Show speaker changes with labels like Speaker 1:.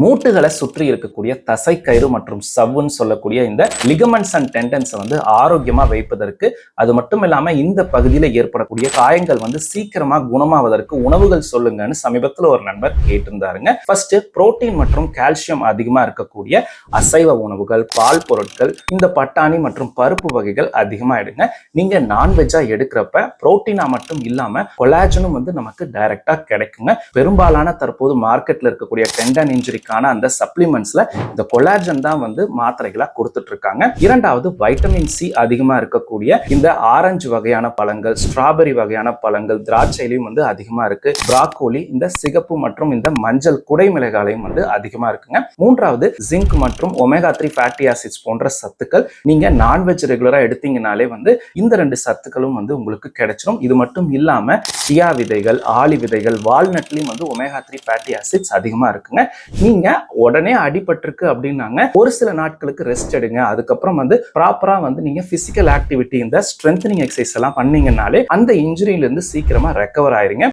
Speaker 1: மூட்டுகளை சுற்றி இருக்கக்கூடிய தசை கயிறு மற்றும் சவ்வுன்னு சொல்லக்கூடிய இந்த லிகமெண்ட்ஸ் அண்ட் டெண்டன்ஸை ஆரோக்கியமா வைப்பதற்கு, அது மட்டும் இல்லாம இந்த பகுதியில் ஏற்படக்கூடிய காயங்கள் சீக்கிரமா குணமாவதற்கு உணவுகள் சொல்லுங்கன்னு சமீபத்தில் ஒரு நண்பர் கேட்டிருந்தாருங்க. ஃபர்ஸ்ட், புரோட்டீன் மற்றும் கால்சியம் அதிகமா இருக்கக்கூடிய அசைவ உணவுகள், பால் பொருட்கள், இந்த பட்டாணி மற்றும் பருப்பு வகைகள் அதிகமா எடுங்க. நீங்க நான்வெஜ்ஜா எடுக்கிறப்ப புரோட்டீனா மட்டும் இல்லாம கொலாஜனும் நமக்கு டைரக்டா கிடைக்குங்க. பெரும்பாலான தற்போது மார்க்கெட்ல இருக்கக்கூடிய டெண்டன் இன்ஜுரி அந்த சப்ளிமெண்ட்ஸ்ல இந்த கொலாஜன் தான் மாத்திரைகளா கொடுத்துட்டு இருக்காங்க. இரண்டாவது, வைட்டமின் சி அதிகமா இருக்கக்கூடிய இந்த ஆரஞ்சு வகையான பழங்கள், ஸ்ட்ராபெரி வகையான பழங்கள், திராட்சையிலும் அதிகமா இருக்கு. பிராக்கோலி, இந்த சிகப்பு மற்றும் இந்த மஞ்சள் குடைமிளகாலையும் அதிகமா இருக்குங்க. மூன்றாவது, ஜிங்க் மற்றும் ஒமேகா 3 ஃபேட்டி ஆசிட்ஸ் போன்ற சத்துக்கள் நீங்க நான்வெஜ் ரெகுலரா எடுத்தீங்கனாலே இந்த ரெண்டு சத்துக்களும் உங்களுக்கு கிடைச்சிடும். இது மட்டும் இல்லாம சியா விதைகள், ஆளி விதைகள், வால்நட்லயும் ஒமேகா 3 ஃபேட்டி ஆசிட்ஸ் அதிகமா இருக்குங்க. நீங்க உடனே அடிபட்டிருக்கு அப்படின்னாங்க ஒரு சில நாட்களுக்கு ரெஸ்ட் எடுங்க. அதுக்கப்புறம் ப்ராப்பரா நீங்க பிசிக்கல் ஆக்டிவிட்டி, இந்த ஸ்ட்ரென்தனிங் எக்ஸசைஸ் எல்லாம் பண்ணீங்கன்னாலே அந்த இன்ஜுரியில இருந்து சீக்கிரமா ரெக்கவர் ஆயிருங்க.